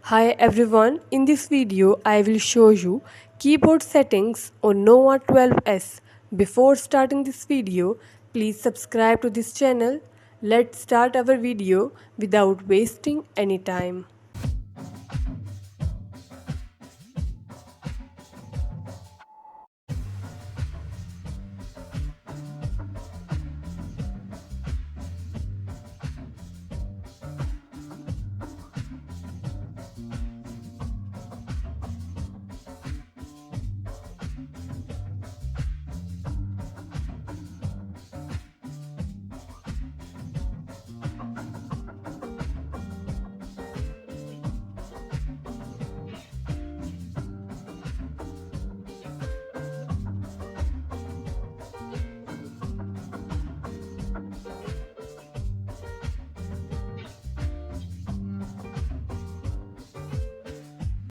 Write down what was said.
Hi everyone, in this video I will show you keyboard settings on Nova 12S. Before starting this video, please subscribe to this channel. Let's start our video without wasting any time.